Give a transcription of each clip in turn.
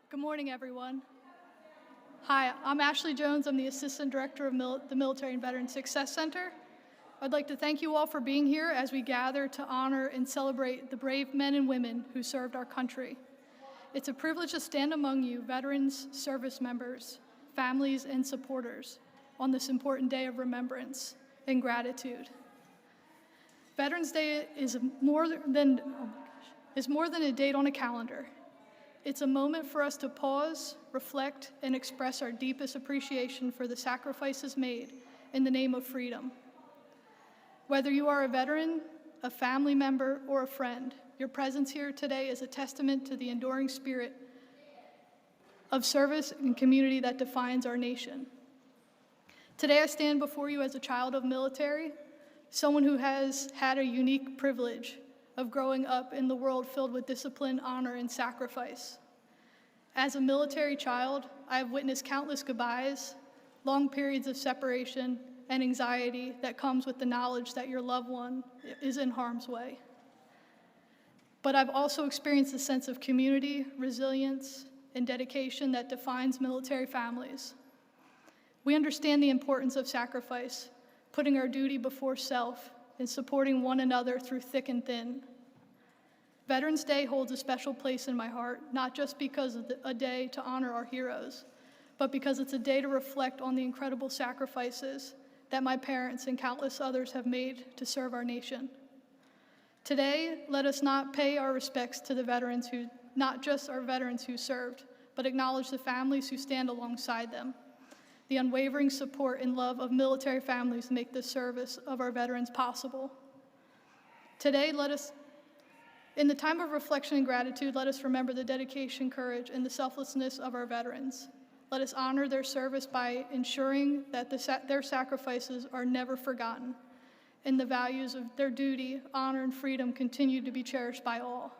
Good morning, everyone. Hi, I'm Ashley Jones. I'm the Assistant Director of the Military and Veteran Success Center. I'd like to thank you all for being here as we gather to honor and celebrate the brave men and women who served our country. It's a privilege to stand among you, veterans, service members, families, and supporters, on this important day of remembrance and gratitude. Veterans Day is more than a date on a calendar. It's a moment for us to pause, reflect, and express our deepest appreciation for the sacrifices made in the name of freedom. Whether you are a veteran, a family member, or a friend, your presence here today is a testament to the enduring spirit of service and community that defines our nation. Today I stand before you as a child of military, someone who has had a unique privilege of growing up in the world filled with discipline, honor, and sacrifice. As a military child, I have witnessed countless goodbyes, long periods of separation, and anxiety that comes with the knowledge that your loved one is in harm's way. But I've also experienced a sense of community, resilience, and dedication that defines military families. We understand the importance of sacrifice, putting our duty before self, and supporting one another through thick and thin. Veterans Day holds a special place in my heart, not just because of a day to honor our heroes, but because it's a day to reflect on the incredible sacrifices that my parents and countless others have made to serve our nation. Today, let us not pay our respects to the veterans not just our veterans who served, but acknowledge the families who stand alongside them. The unwavering support and love of military families make the service of our veterans possible. Today, in the time of reflection and gratitude, let us remember the dedication, courage, and the selflessness of our veterans. Let us honor their service by ensuring that their sacrifices are never forgotten, and the values of their duty, honor, and freedom continue to be cherished by all.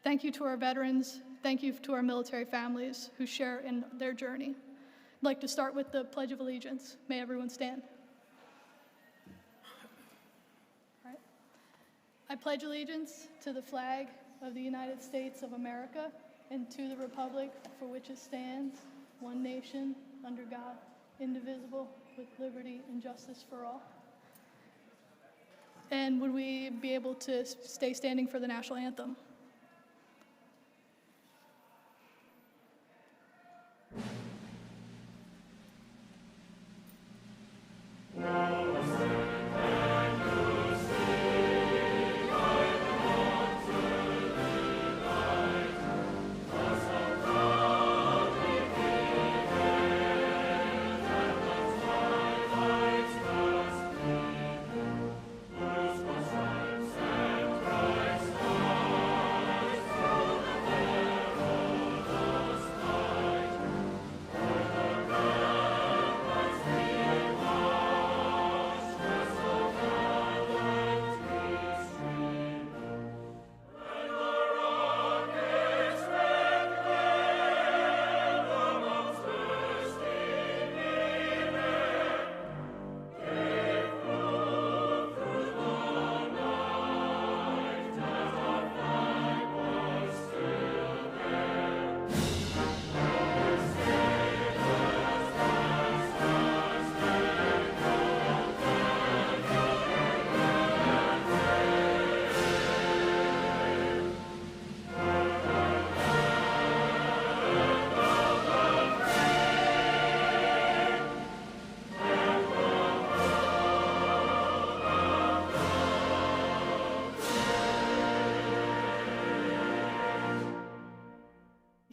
Thank you to our veterans. Thank you to our military families who share in their journey. I'd like to start with the Pledge of Allegiance. May everyone stand. All right. I pledge allegiance to the flag of the United States of America and to the republic for which it stands, one nation, under God, indivisible, with liberty and justice for all. And would we be able to stay standing for the national anthem?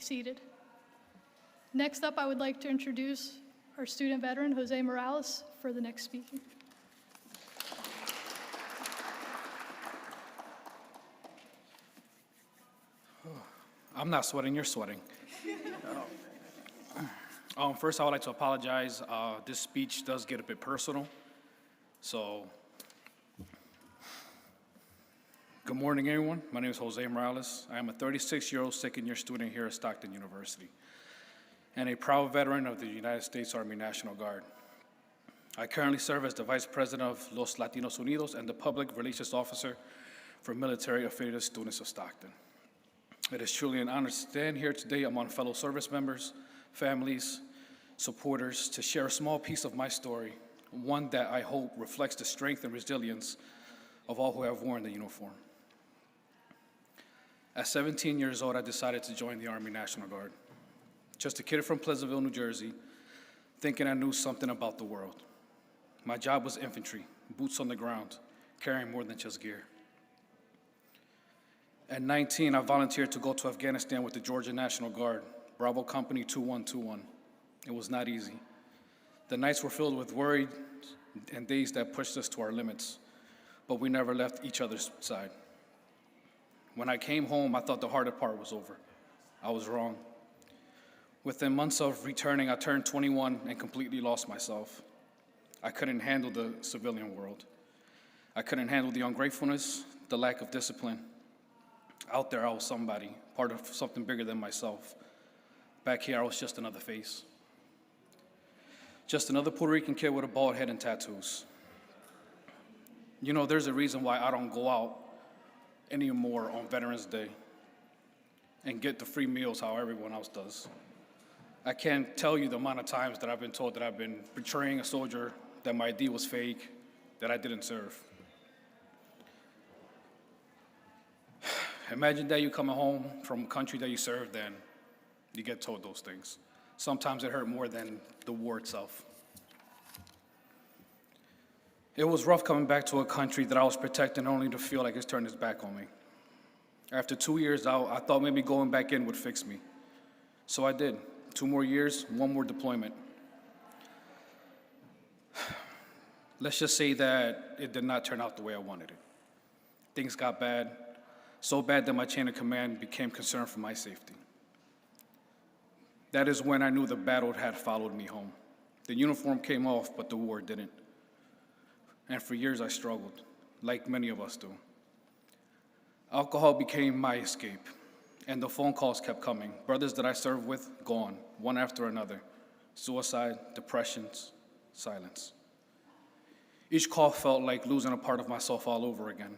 Seated. Next up, I would like to introduce our student veteran, Jose Morales, for the next speaker. I'm not sweating, you're sweating. First, I would like to apologize. This speech does get a bit personal. So, good morning, everyone. My name is Jose Morales. I am a 36-year-old second-year student here at Stockton University and a proud veteran of the United States Army National Guard. I currently serve as the Vice President of Los Latinos Unidos and the Public Relations Officer for military affiliated students of Stockton. It is truly an honor to stand here today among fellow service members, families, supporters, to share a small piece of my story, one that I hope reflects the strength and resilience of all who have worn the uniform. At 17 years old, I decided to join the Army National Guard. Just a kid from Pleasantville, New Jersey, thinking I knew something about the world. My job was infantry, boots on the ground, carrying more than just gear. At 19, I volunteered to go to Afghanistan with the Georgia National Guard, Bravo Company 2121. It was not easy. The nights were filled with worry and days that pushed us to our limits, but we never left each other's side. When I came home, I thought the harder part was over. I was wrong. Within months of returning, I turned 21 and completely lost myself. I couldn't handle the civilian world. I couldn't handle the ungratefulness, the lack of discipline. Out there, I was somebody, part of something bigger than myself. Back here, I was just another face. Just another Puerto Rican kid with a bald head and tattoos. You know, there's a reason why I don't go out anymore on Veterans Day and get the free meals how everyone else does. I can't tell you the amount of times that I've been told that I've been betraying a soldier, that my ID was fake, that I didn't serve. Imagine that you coming home from a country that you served in, you get told those things. Sometimes it hurt more than the war itself. It was rough coming back to a country that I was protecting only to feel like it's turned its back on me. After 2 years out, I thought maybe going back in would fix me. So I did. 2 more years, 1 more deployment. Let's just say that it did not turn out the way I wanted it. Things got bad, so bad that my chain of command became concerned for my safety. That is when I knew the battle had followed me home. The uniform came off, but the war didn't. And for years I struggled, like many of us do. Alcohol became my escape, and the phone calls kept coming. Brothers that I served with, gone, one after another. Suicide, depressions, silence. Each call felt like losing a part of myself all over again.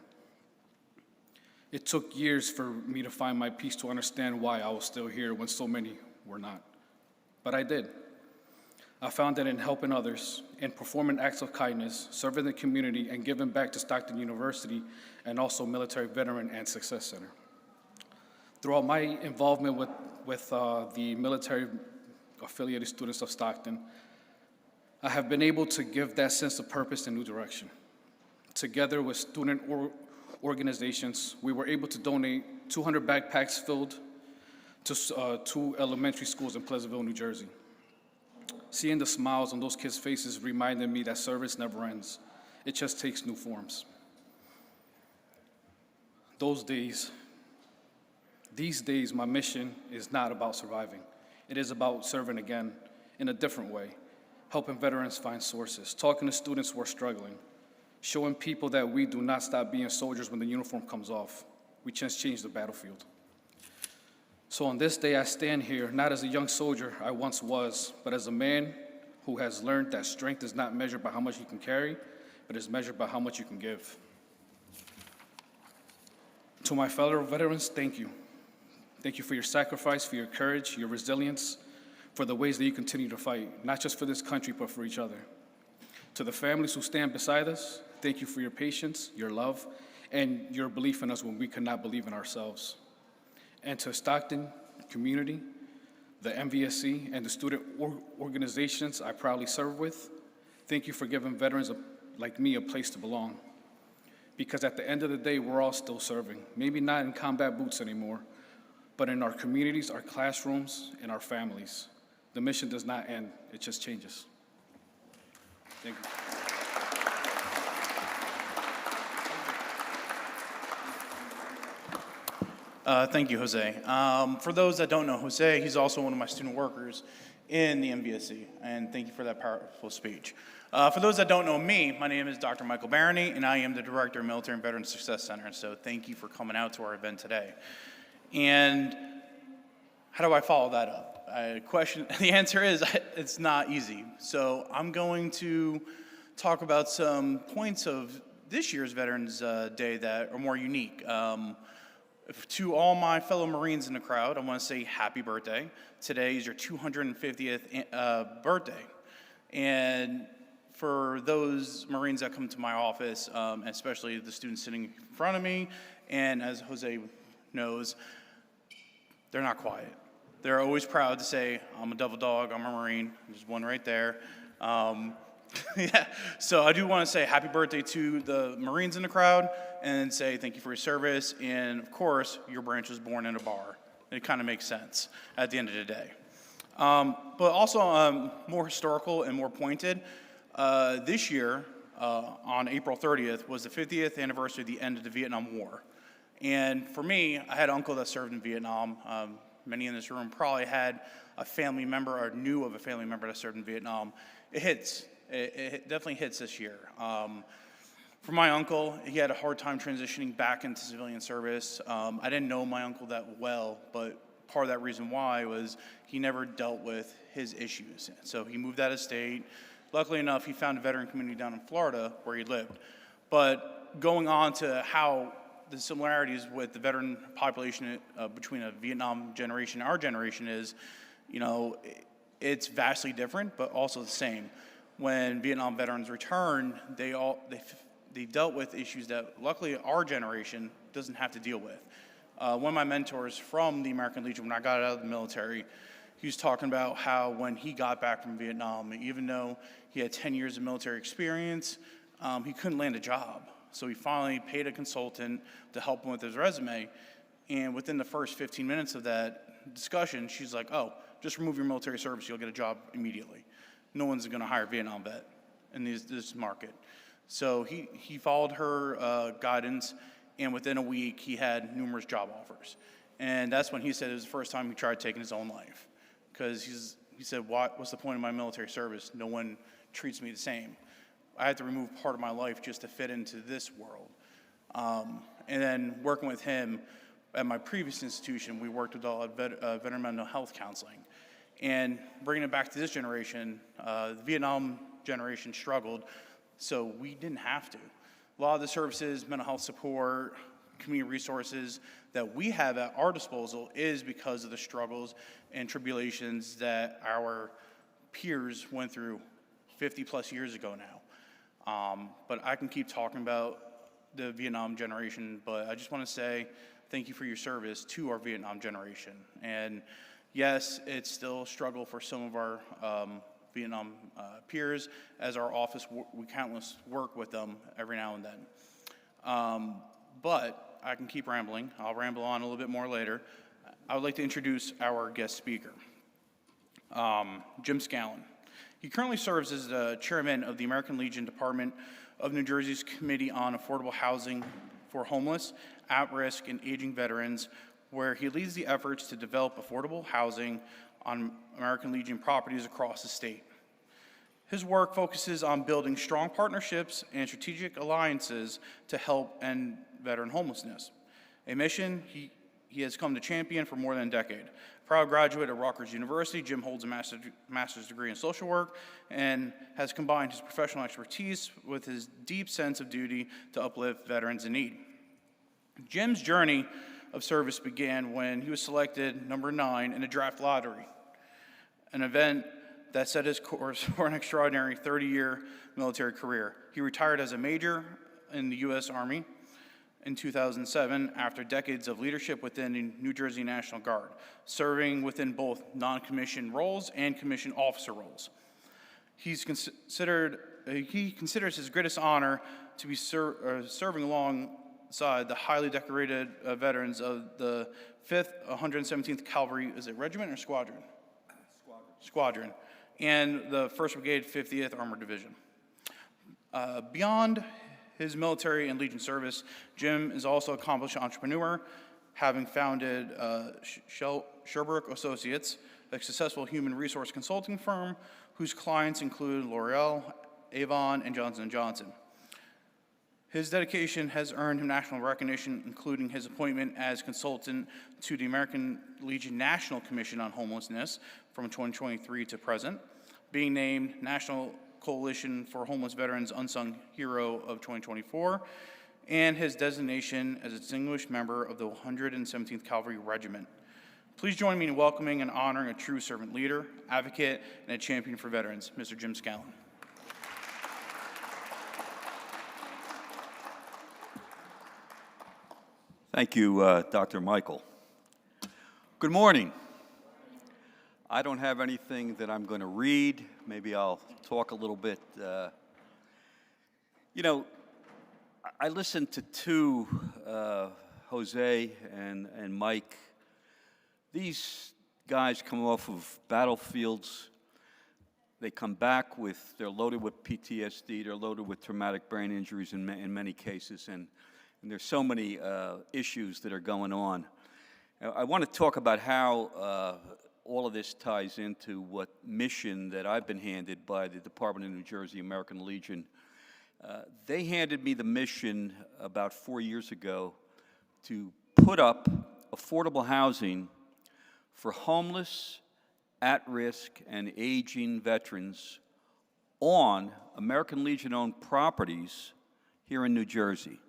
It took years for me to find my peace, to understand why I was still here when so many were not. But I did. I found that in helping others, in performing acts of kindness, serving the community, and giving back to Stockton University, and also Military Veteran and Success Center. Throughout my involvement with the military-affiliated students of Stockton, I have been able to give that sense of purpose and new direction. Together with student organizations, we were able to donate 200 backpacks filled to 2 elementary schools in Pleasantville, New Jersey. Seeing the smiles on those kids' faces reminded me that service never ends. It just takes new forms. These days, my mission is not about surviving. It is about serving again in a different way, helping veterans find sources, talking to students who are struggling, showing people that we do not stop being soldiers when the uniform comes off. We just change the battlefield. So on this day, I stand here, not as a young soldier I once was, but as a man who has learned that strength is not measured by how much you can carry, but is measured by how much you can give. To my fellow veterans, thank you. Thank you for your sacrifice, for your courage, your resilience, for the ways that you continue to fight, not just for this country, but for each other. To the families who stand beside us, thank you for your patience, your love, and your belief in us when we could not believe in ourselves. And to Stockton community, the MVSC, and the student organizations I proudly serve with, thank you for giving veterans like me a place to belong. Because at the end of the day, we're all still serving. Maybe not in combat boots anymore, but in our communities, our classrooms, and our families. The mission does not end, it just changes. Thank you. Thank you, Jose. For those that don't know Jose, he's also one of my student workers in the MVSC, and thank you for that powerful speech. For those that don't know me, my name is Dr. Michael Barony, and I am the Director of Military and Veteran Success Center, and so thank you for coming out to our event today. And how do I follow that up? The answer is, it's not easy. So I'm going to talk about some points of this year's Veterans Day that are more unique. To all my fellow Marines in the crowd, I want to say happy birthday. Today is your 250th birthday. And for those Marines that come to my office, especially the students sitting in front of me, and as Jose knows, they're not quiet. They're always proud to say, I'm a devil dog, I'm a Marine. There's one right there. Yeah, so I do want to say happy birthday to the Marines in the crowd and say thank you for your service. And of course, your branch was born in a bar. It kind of makes sense at the end of the day. But also more historical and more pointed, this year on April 30th was the 50th anniversary of the end of the Vietnam War. And for me, I had an uncle that served in Vietnam. Many in this room probably had a family member or knew of a family member that served in Vietnam. It hits. It definitely hits this year. For my uncle, he had a hard time transitioning back into civilian service. I didn't know my uncle that well, but part of that reason why was he never dealt with his issues. So he moved out of state. Luckily enough, he found a veteran community down in Florida where he lived. But going on to how the similarities with the veteran population between a Vietnam generation and our generation is, it's vastly different, but also the same. When Vietnam veterans return, they dealt with issues that luckily our generation doesn't have to deal with. One of my mentors from the American Legion, when I got out of the military, he was talking about how when he got back from Vietnam, even though he had 10 years of military experience, he couldn't land a job. So he finally paid a consultant to help him with his resume. And within the first 15 minutes of that discussion, she's like, oh, just remove your military service, you'll get a job immediately. No one's going to hire a Vietnam vet in this market. So he followed her guidance, and within a week, he had numerous job offers. And that's when he said it was the first time he tried taking his own life. Because he said, what's the point of my military service? No one treats me the same. I had to remove part of my life just to fit into this world. And then working with him at my previous institution, we worked with veteran mental health counseling. And bringing it back to this generation, the Vietnam generation struggled, so we didn't have to. A lot of the services, mental health support, community resources that we have at our disposal is because of the struggles and tribulations that our peers went through 50 plus years ago now. But I can keep talking about the Vietnam generation, but I just want to say thank you for your service to our Vietnam generation. And yes, it's still a struggle for some of our Vietnam peers. As our office, we countless work with them every now and then. But I can keep rambling. I'll ramble on a little bit more later. I would like to introduce our guest speaker, Jim Scallon. He currently serves as the chairman of the American Legion Department of New Jersey's Committee on Affordable Housing for Homeless, At-Risk, and Aging Veterans, where he leads the efforts to develop affordable housing on American Legion properties across the state. His work focuses on building strong partnerships and strategic alliances to help end veteran homelessness, a mission he has come to champion for more than a decade. Proud graduate of Rutgers University, Jim holds a master's degree in social work and has combined his professional expertise with his deep sense of duty to uplift veterans in need. Jim's journey of service began when he was selected number 9 in a draft lottery, an event that set his course for an extraordinary 30-year military career. He retired as a major in the U.S. Army in 2007 after decades of leadership within the New Jersey National Guard, serving within both non-commissioned roles and commissioned officer roles. He considers his greatest honor to be serving alongside the highly decorated veterans of the 5th 117th Cavalry, is it regiment or squadron? Squadron, and the 1st Brigade 50th Armored Division. Beyond his military and Legion service, Jim is also an accomplished entrepreneur, having founded Sherbrooke Associates, a successful human resource consulting firm whose clients include L'Oreal, Avon, and Johnson & Johnson. His dedication has earned him national recognition, including his appointment as consultant to the American Legion National Commission on Homelessness from 2023 to present, being named National Coalition for Homeless Veterans Unsung Hero of 2024, and his designation as a distinguished member of the 117th Cavalry Regiment. Please join me in welcoming and honoring a true servant leader, advocate, and a champion for veterans, Mr. Jim Scallon. Thank you, Dr. Michael. Good morning. I don't have anything that I'm going to read. Maybe I'll talk a little bit. I listened to two, Jose and Mike. These guys come off of battlefields. They come back they're loaded with PTSD, they're loaded with traumatic brain injuries in many cases, and there's so many issues that are going on. I want to talk about how all of this ties into what mission that I've been handed by the Department of New Jersey American Legion. They handed me the mission about 4 years ago to put up affordable housing for homeless, at-risk, and aging veterans on American Legion-owned properties here in New Jersey.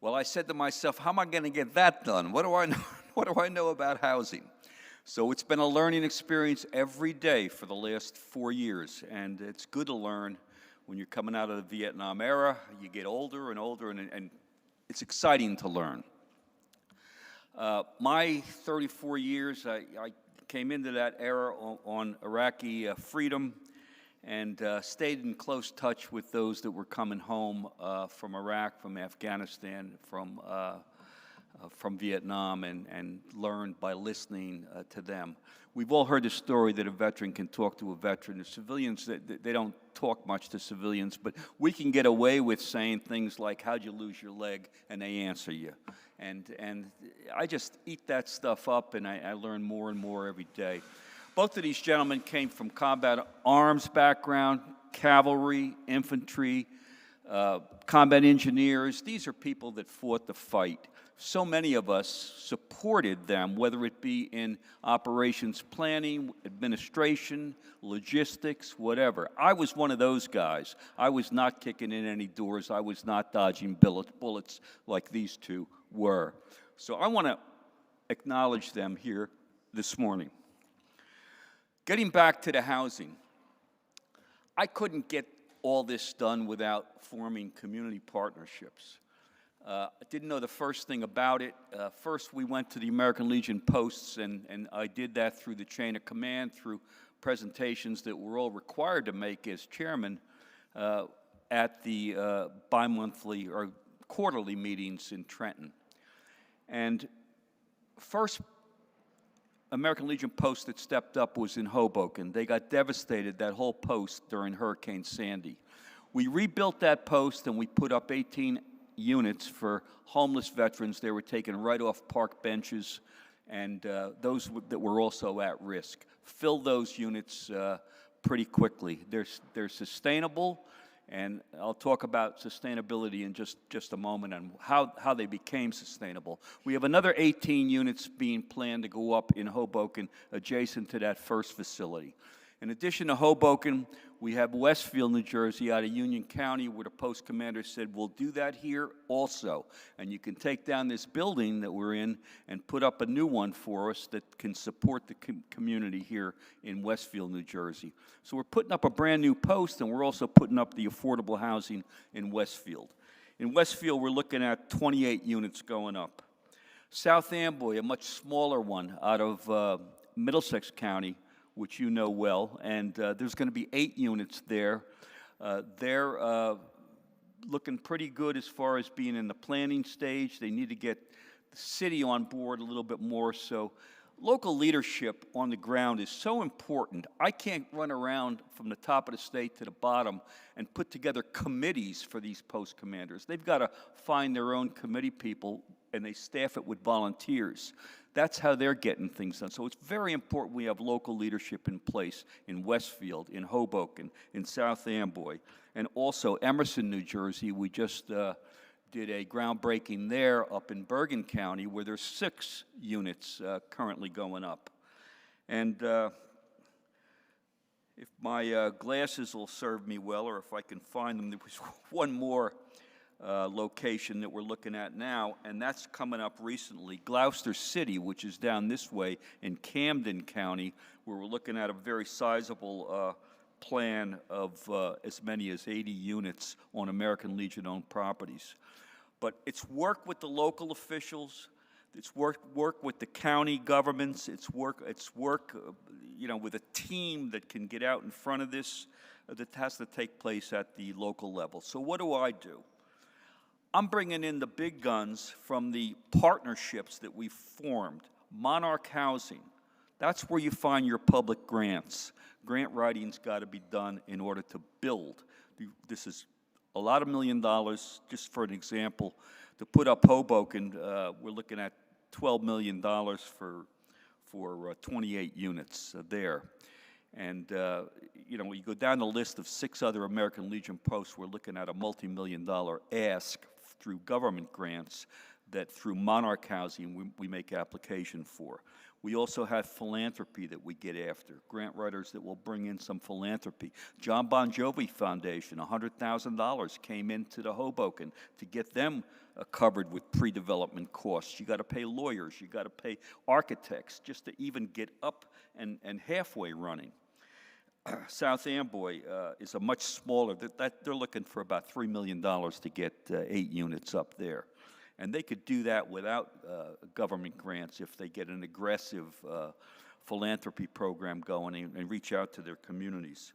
Well, I said to myself, how am I going to get that done? What do I know? What do I know about housing? So it's been a learning experience every day for the last 4 years, and it's good to learn when you're coming out of the Vietnam era. You get older and older, and it's exciting to learn. My 34 years, I came into that era on Iraqi freedom, and stayed in close touch with those that were coming home from Iraq, from Afghanistan, from Vietnam, and learned by listening to them. We've all heard the story that a veteran can talk to a veteran. The civilians, they don't talk much to civilians, but we can get away with saying things like, how'd you lose your leg? And they answer you. And I just eat that stuff up, and I learn more and more every day. Both of these gentlemen came from combat arms background, cavalry, infantry, combat engineers. These are people that fought the fight. So many of us supported them, whether it be in operations planning, administration, logistics, whatever. I was one of those guys. I was not kicking in any doors. I was not dodging bullets like these two were. So I want to acknowledge them here this morning. Getting back to the housing, I couldn't get all this done without forming community partnerships. I didn't know the first thing about it. First, we went to the American Legion posts, and I did that through the chain of command, through presentations that we're all required to make as chairman at the bi-monthly or quarterly meetings in Trenton. And first American Legion post that stepped up was in Hoboken. They got devastated, that whole post, during Hurricane Sandy. We rebuilt that post, and we put up 18 units for homeless veterans. They were taken right off park benches, and those that were also at risk. Filled those units pretty quickly. They're sustainable, and I'll talk about sustainability in just a moment and how they became sustainable. We have another 18 units being planned to go up in Hoboken adjacent to that first facility. In addition to Hoboken, we have Westfield, New Jersey, out of Union County, where the post commander said, we'll do that here also. And you can take down this building that we're in and put up a new one for us that can support the community here in Westfield, New Jersey. So we're putting up a brand new post, and we're also putting up the affordable housing in Westfield. In Westfield, we're looking at 28 units going up. South Amboy, a much smaller one out of Middlesex County, which you know well, and there's going to be 8 units there. They're looking pretty good as far as being in the planning stage. They need to get the city on board a little bit more. So local leadership on the ground is so important. I can't run around from the top of the state to the bottom and put together committees for these post commanders. They've got to find their own committee people, and they staff it with volunteers. That's how they're getting things done. So it's very important we have local leadership in place in Westfield, in Hoboken, in South Amboy, and also Emerson, New Jersey. We just did a groundbreaking there up in Bergen County, where there's 6 units currently going up. And if my glasses will serve me well, or if I can find them, there was one more location that we're looking at now, and that's coming up recently. Gloucester City, which is down this way in Camden County, where we're looking at a very sizable plan of as many as 80 units on American Legion-owned properties. But it's work with the local officials, it's work with the county governments, it's work with a team that can get out in front of this that has to take place at the local level. So what do? I'm bringing in the big guns from the partnerships that we've formed. Monarch Housing, that's where you find your public grants. Grant writing's got to be done in order to build. This is a lot of $1 million, just for an example. To put up Hoboken, we're looking at $12 million for 28 units there. And, you go down the list of 6 other American Legion posts, we're looking at a multi-million-dollar ask through government grants that through Monarch Housing we make application for. We also have philanthropy that we get after, grant writers that will bring in some philanthropy. John Bon Jovi Foundation, $100,000 came into the Hoboken to get them covered with pre-development costs. You got to pay lawyers, you got to pay architects just to even get up and halfway running. South Amboy is a much smaller, they're looking for about $3 million to get 8 units up there. And they could do that without government grants if they get an aggressive philanthropy program going and reach out to their communities.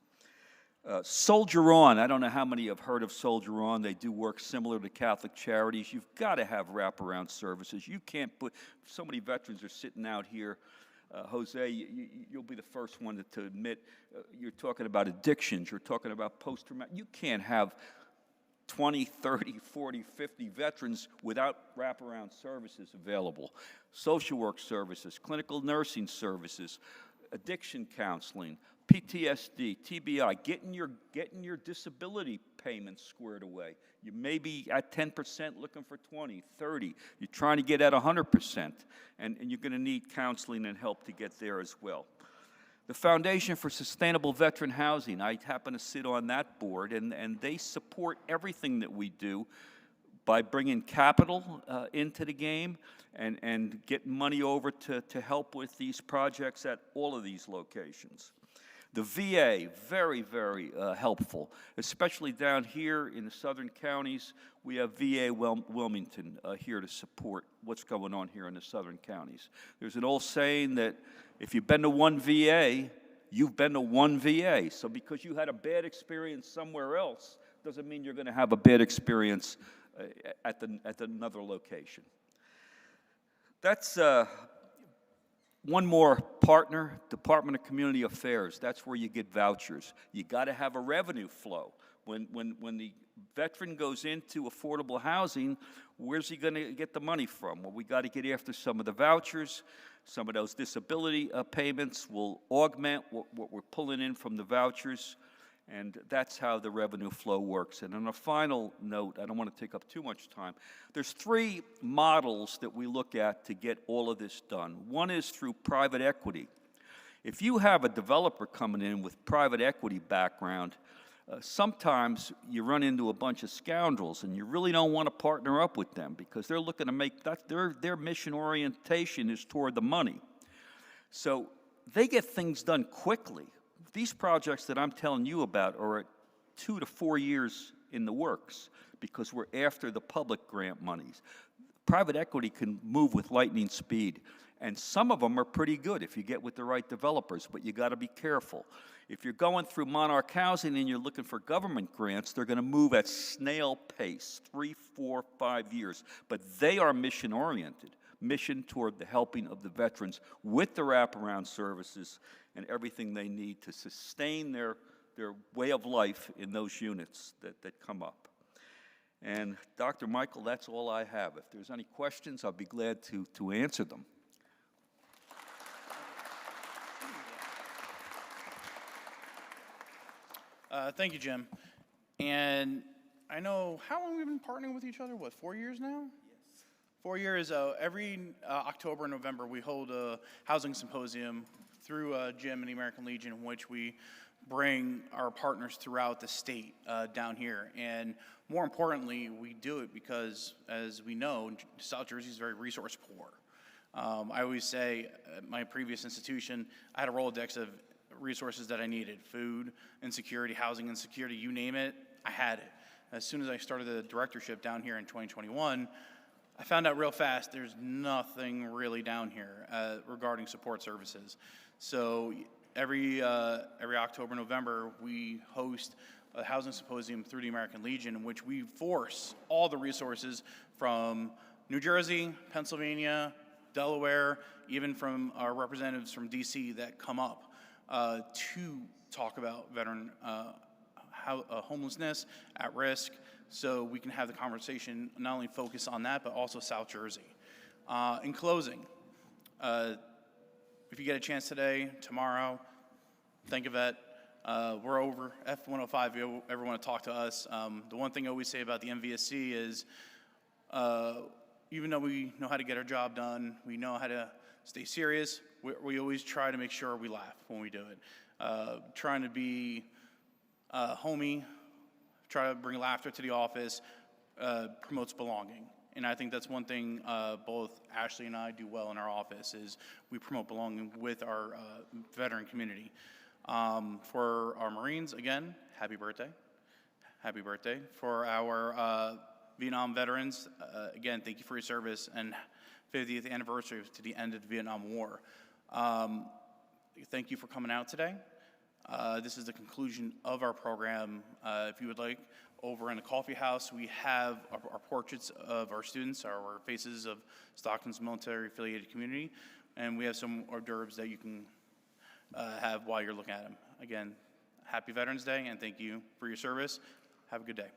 Soldier On, I don't know how many have heard of Soldier On. They do work similar to Catholic Charities. You've got to have wraparound services. You can't put, so many veterans are sitting out here. Jose, you'll be the first one to admit, you're talking about addictions, you're talking about post-traumatic. You can't have 20, 30, 40, 50 veterans without wraparound services available. Social work services, clinical nursing services, addiction counseling, PTSD, TBI, getting your disability payments squared away. You may be at 10% looking for 20, 30. You're trying to get at 100%, and you're going to need counseling and help to get there as well. The Foundation for Sustainable Veteran Housing, I happen to sit on that board, and they support everything that we do by bringing capital into the game and getting money over to help with these projects at all of these locations. The VA, very, very helpful, especially down here in the southern counties. We have VA Wilmington here to support what's going on here in the southern counties. There's an old saying that if you've been to one VA, you've been to one VA. So because you had a bad experience somewhere else, doesn't mean you're going to have a bad experience at another location. That's one more partner, Department of Community Affairs. That's where you get vouchers. You got to have a revenue flow. When the veteran goes into affordable housing, where's he going to get the money from? Well, we got to get after some of the vouchers. Some of those disability payments will augment what we're pulling in from the vouchers, and that's how the revenue flow works. And on a final note, I don't want to take up too much time, there's 3 models that we look at to get all of this done. One is through private equity. If you have a developer coming in with private equity background, sometimes you run into a bunch of scoundrels and you really don't want to partner up with them because they're looking to make that, their mission orientation is toward the money. So they get things done quickly. These projects that I'm telling you about are at 2 to 4 years in the works because we're after the public grant monies. Private equity can move with lightning speed, and some of them are pretty good if you get with the right developers, but you got to be careful. If you're going through Monarch Housing and you're looking for government grants, they're going to move at snail pace, 3, 4, 5 years, but they are mission-oriented, mission toward the helping of the veterans with the wraparound services and everything they need to sustain their way of life in those units that come up. And Dr. Michael, that's all I have. If there's any questions, I'll be glad to answer them. Thank you, Jim. And I know, how long we've been partnering with each other? What, 4 years now? Yes. 4 years. Every October and November, we hold a housing symposium through Jim and the American Legion, in which we bring our partners throughout the state down here. And more importantly, we do it because, as we know, South Jersey is very resource poor. I always say at my previous institution, I had a Rolodex of resources that I needed: food insecurity, housing insecurity, you name it, I had it. As soon as I started the directorship down here in 2021, I found out real fast there's nothing really down here regarding support services. So every October, November, we host a housing symposium through the American Legion, in which we force all the resources from New Jersey, Pennsylvania, Delaware, even from our representatives from DC that come up to talk about veteran homelessness, at risk, so we can have the conversation, not only focus on that, but also South Jersey. In closing, if you get a chance today, tomorrow, think of it. We're over F-105 if you ever want to talk to us. The one thing I always say about the MVSC is, even though we know how to get our job done, we know how to stay serious, we always try to make sure we laugh when we do it. Trying to be homey, try to bring laughter to the office, promotes belonging. And I think that's one thing both Ashley and I do well in our office, is we promote belonging with our veteran community. For our Marines, again, happy birthday. Happy birthday. For our Vietnam veterans, again, thank you for your service, and 50th anniversary to the end of the Vietnam War. Thank you for coming out today. This is the conclusion of our program. If you would like, over in the coffee house, we have our portraits of our students, our faces of Stockton's military-affiliated community, and we have some hors d'oeuvres that you can have while you're looking at them. Again, happy Veterans Day, and thank you for your service. Have a good day.